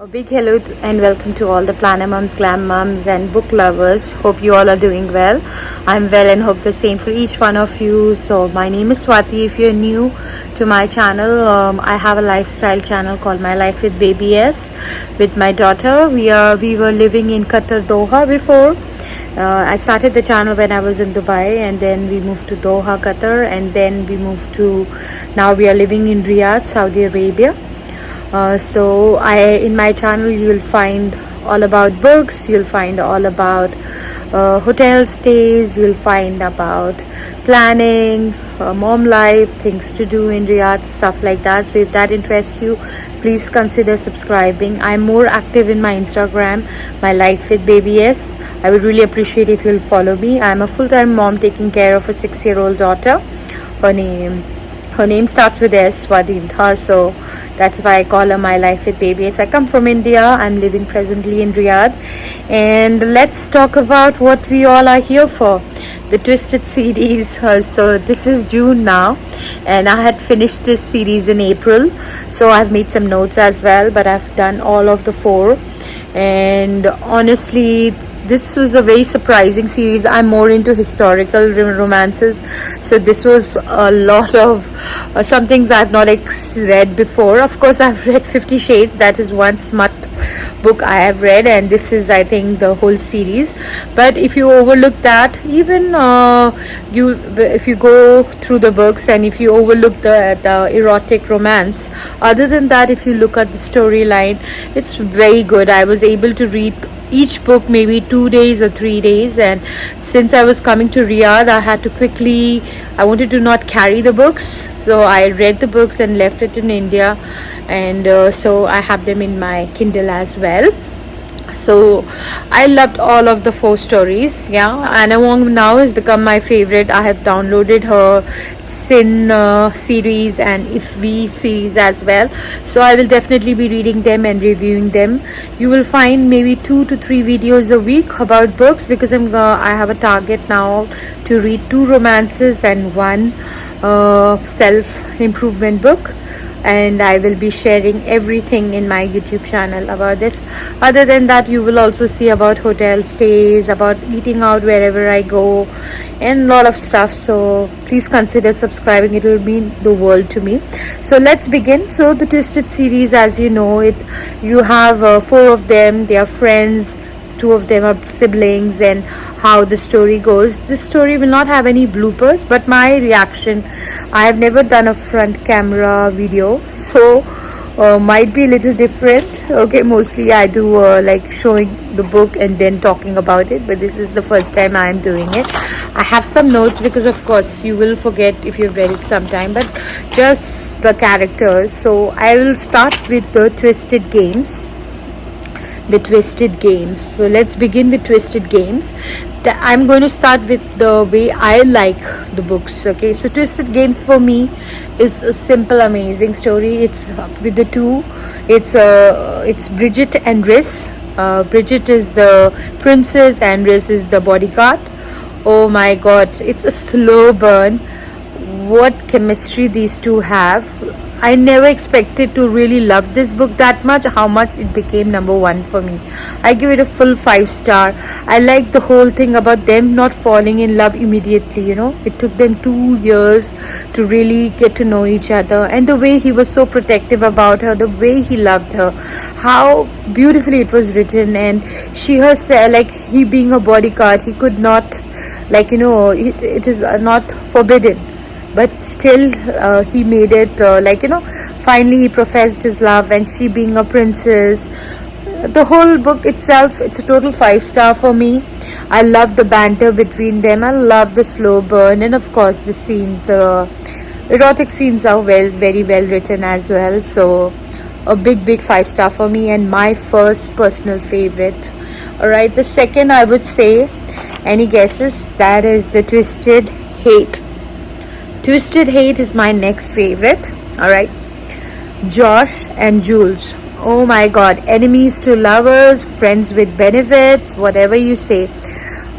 A big hello and welcome to all the planner mums, glam mums, and book lovers. Hope you all are doing well. I'm well and hope the same for each one of you. So, my name is Swati. If you're new to my channel, I have a lifestyle channel called My Life with Baby S with my daughter. We were living in Qatar, Doha before. I started the channel when I was in Dubai, and then we moved to Doha, Qatar, and then we moved to, now we are living in Riyadh, Saudi Arabia. So in my channel you'll find all about books, you'll find all about hotel stays, you'll find about planning, mom life, things to do in Riyadh, stuff like that. So if that interests you, please consider subscribing. I'm more active in my Instagram, My Life with Baby S. I would really appreciate if you'll follow me. I'm a full-time mom taking care of a 6-year-old daughter. Her name starts with S, Swadintha, so that's why I call her My Life with Baby S. I come from India. I'm living presently in Riyadh, and let's talk about what we all are here for, the Twisted series. So this is June now, and I had finished this series in April, so I've made some notes as well, but I've done all of the 4, and honestly this was a very surprising series. I'm more into historical romances, so this was a lot of some things I've not read before. Of course, I've read 50 Shades. That is one smut book I have read, and this is, I think, the whole series. But if you overlook that, even if you go through the books and if you overlook the erotic romance, other than that, if you look at the storyline, it's very good. I was able to read each book maybe 2 days or 3 days, and since I was coming to Riyadh, I wanted to not carry the books, so I read the books and left it in India, and so I have them in my Kindle as well. So I loved all of the 4 stories. Anna Wong now has become my favorite. I have downloaded her Sin series and If We series as well, so I will definitely be reading them and reviewing them. You will find maybe 2 to 3 videos a week about books, because I have a target now to read 2 romances and 1 self-improvement book, and I will be sharing everything in my YouTube channel about this. Other than that, you will also see about hotel stays, about eating out wherever I go, and a lot of stuff. So please consider subscribing. It will mean the world to me. So let's begin. So the Twisted series, as you know it, you have 4 of them. They are friends. 2 of them are siblings, and how the story goes. This story will not have any bloopers, but my reaction, I have never done a front camera video, so might be a little different. Okay, mostly I do like showing the book and then talking about it, but this is the first time I am doing it. I have some notes, because of course you will forget if you've read it sometime, but just the characters. So I will start with the Twisted Games. So let's begin with Twisted Games. I'm going to start with the way I like the books. Okay, so Twisted Games for me is a simple, amazing story. It's with the 2. It's Bridget and Rhys. Bridget is the princess and Rhys is the bodyguard. Oh my god, it's a slow burn. What chemistry these 2 have. I never expected to really love this book that much, how much it became number 1 for me. I give it a full 5-star. I like the whole thing about them not falling in love immediately, It took them 2 years to really get to know each other, and the way he was so protective about her, the way he loved her, how beautifully it was written. And she herself, like he being a bodyguard, he could not, it is not forbidden, but still he made it finally he professed his love, and she being a princess. The whole book itself, it's a total 5-star for me. I love the banter between them. I love the slow burn, and of course the erotic scenes are very well written as well. So a big 5-star for me, and my first personal favorite. Alright, the second, I would say, any guesses? That is the Twisted Hate. Twisted Hate is my next favorite. Alright, Josh and Jules. Oh my god, enemies to lovers, friends with benefits, whatever you say.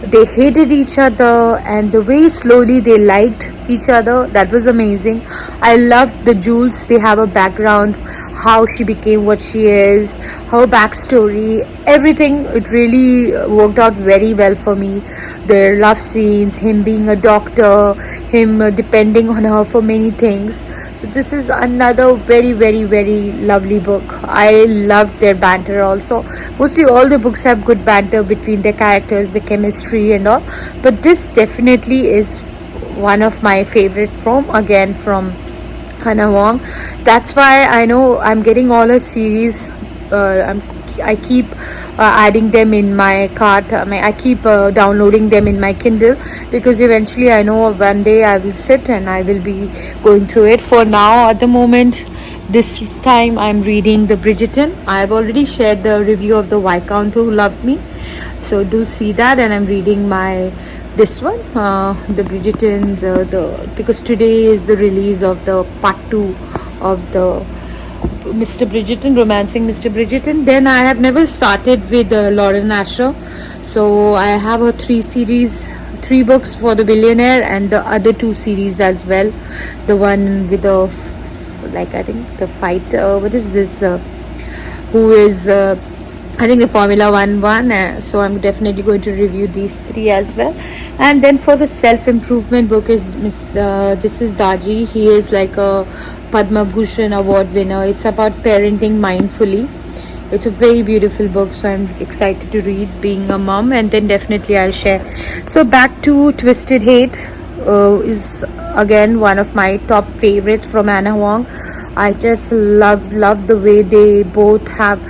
They hated each other, and the way slowly they liked each other, that was amazing. I loved the Jules. They have a background how she became what she is, her backstory, everything. It really worked out very well for me. Their love scenes, him being a doctor, him depending on her for many things. So this is another very, very, very lovely book. I loved their banter also. Mostly all the books have good banter between their characters, the chemistry and all. But this definitely is one of my favorite from Hannah Wong. That's why I know I'm getting all her series. I keep adding them in my cart. I keep downloading them in my Kindle, because eventually I know one day I will sit and I will be going through it. For now, at the moment, this time I'm reading the Bridgerton. I've already shared the review of the Viscount Who Loved Me, so do see that. And I'm reading this one, the Bridgertons, because today is the release of the part 2 of the Mr. Bridgerton, Romancing Mr. Bridgerton. Then I have never started with Lauren Asher, so I have a 3 books for the Billionaire, and the other 2 series as well. The one with the I think the fight. What is this? Who is? I think the Formula One. So I'm definitely going to review these 3 as well. And then for the self-improvement book is this is Daji. He is like a Padma Bhushan award winner. It's about parenting mindfully. It's a very beautiful book, so I'm excited to read, being a mom. And then definitely I'll share. So back to Twisted Hate is again one of my top favorites from Hannah Wong. I just love the way they both have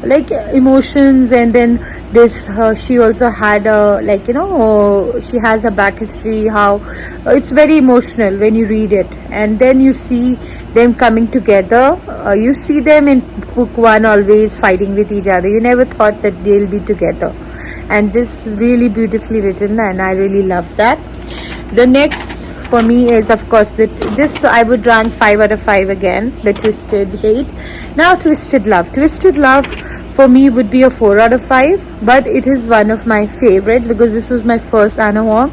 like emotions. And then this she also had she has a back history, how it's very emotional when you read it, and then you see them coming together. You see them in book 1 always fighting with each other. You never thought that they'll be together, and this is really beautifully written, and I really love that. The next for me is, of course, this I would rank 5 out of 5 again, the Twisted Hate. Now Twisted Love for me would be a 4 out of 5, but it is one of my favorites because this was my first Hannah Wong.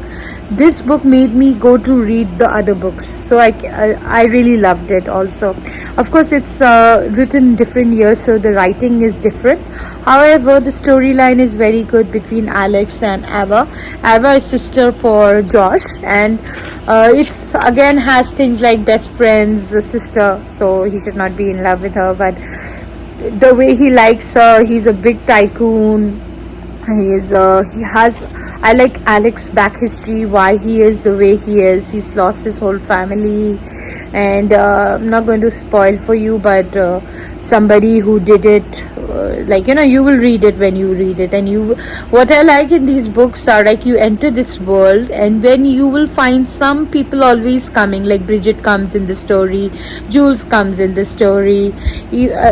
This book made me go to read the other books, so I really loved it also. Of course, it's written in different years, so the writing is different. However, the storyline is very good between Alex and Ava. Ava is sister for Josh, and it's again has things like best friends, sister, so he should not be in love with her, but the way he likes her, he's a big tycoon. I like Alex's back history, why he is the way he is. He's lost his whole family, and I'm not going to spoil for you, but somebody who did it, you will read it when you read it. And what I like in these books are like you enter this world, and then you will find some people always coming, like Bridget comes in the story, Jules comes in the story,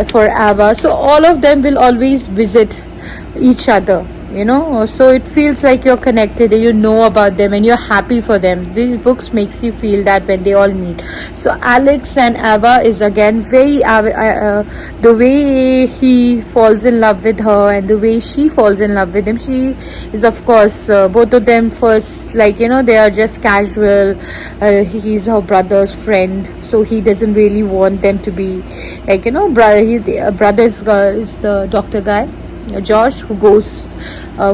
for Ava, so all of them will always visit each other, so it feels like you're connected and you know about them and you're happy for them. These books makes you feel that when they all meet. So Alex and Ava is again very the way he falls in love with her and the way she falls in love with him. She is, of course, both of them first, they are just casual. He's her brother's friend, so he doesn't really want them to be brother is the doctor guy, Josh, who goes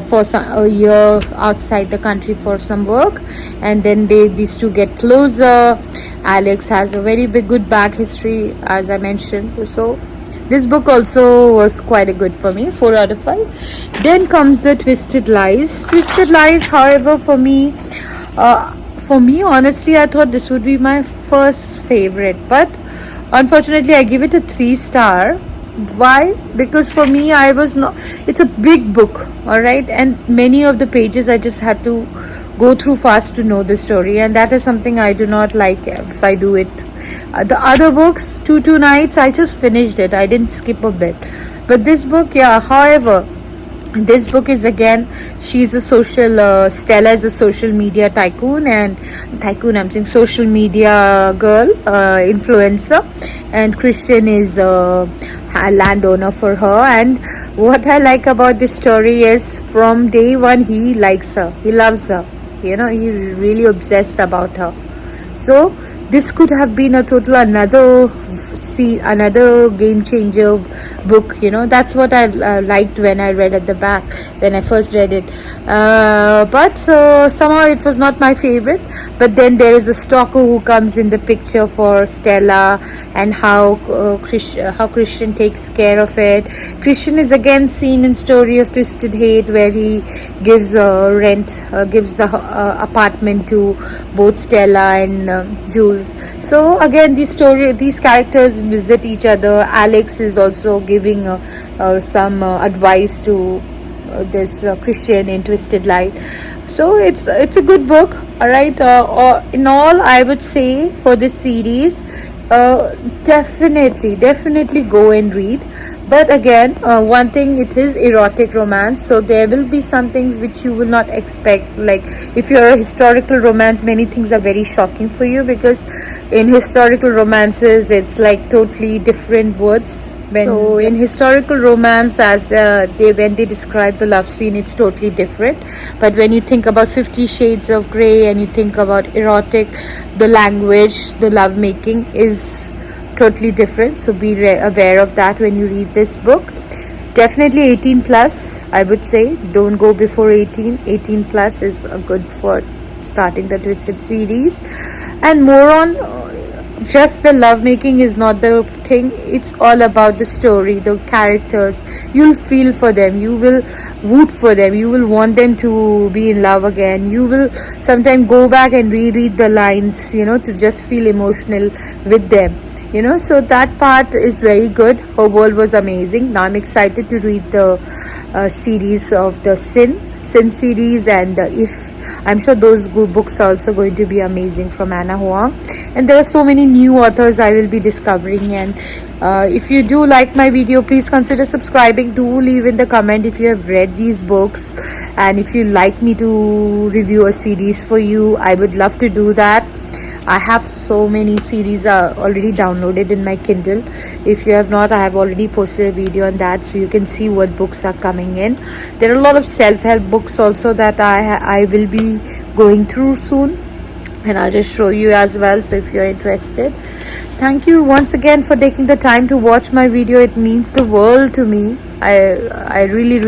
for a year outside the country for some work, and then these two get closer. Alex has a very good back history, as I mentioned, so this book also was quite a good for me, 4 out of 5. Then comes the Twisted Lies. However, for me honestly, I thought this would be my first favorite, but unfortunately I give it a 3-star. Why? Because for me, it's a big book, all right, and many of the pages I just had to go through fast to know the story, and that is something I do not like if I do it. The other books, 2 nights, I just finished it. I didn't skip a bit. But this book, however, this book is again, she's a Stella is a social media social media girl, influencer, and Christian is a landowner for her. And what I like about this story is from day one, he likes her, he loves her, he's really obsessed about her. So this could have been another see another game changer book. That's what I liked when I read at the back, when I first read it. But somehow it was not my favorite. But then there is a stalker who comes in the picture for Stella, and how Christian takes care of it. Christian is again seen in Story of Twisted Hate, where he gives gives the apartment to both Stella and Jules. So again, these characters visit each other. Alex is also giving some advice to this Christian in Twisted Light. So it's a good book. All right. In all, I would say for this series, definitely go and read. But again, one thing, it is erotic romance, so there will be some things which you will not expect. Like if you're a historical romance, many things are very shocking for you, because in historical romances it's like totally different words. So in historical romance, as when they describe the love scene, it's totally different. But when you think about 50 Shades of Grey and you think about erotic, the language, the love making is totally different. So be aware of that when you read this book. Definitely 18 plus, I would say. Don't go before 18. 18 plus is good for starting the Twisted series. And more on, just the love making is not the thing. It's all about the story, the characters. You'll feel for them, you will root for them, you will want them to be in love again. You will sometimes go back and reread the lines, to just feel emotional with them. So that part is very good. Her world was amazing. Now I'm excited to read the series of the Sin series, and If. I'm sure those good books are also going to be amazing from Anna Huang. And there are so many new authors I will be discovering. And if you do like my video, please consider subscribing. Do leave in the comment if you have read these books, and if you like me to review a series for you, I would love to do that. I have so many series already downloaded in my Kindle. If you have not, I have already posted a video on that, so you can see what books are coming in. There are a lot of self-help books also that I will be going through soon, and I'll just show you as well, so if you're interested. Thank you once again for taking the time to watch my video. It means the world to me. I really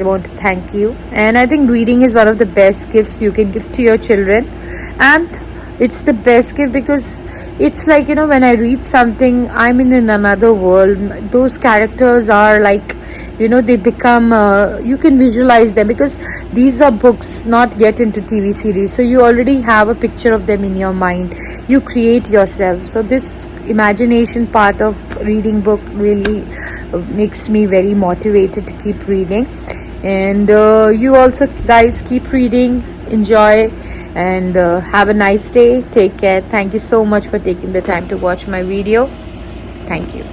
want to thank you. And I think reading is one of the best gifts you can give to your children, and it's the best gift because it's like, when I read something, I'm in another world. Those characters are like, they become, you can visualize them, because these are books not yet into TV series, so you already have a picture of them in your mind. You create yourself. So this imagination part of reading book really makes me very motivated to keep reading. And you also guys keep reading, enjoy, and have a nice day. Take care. Thank you so much for taking the time to watch my video. Thank you.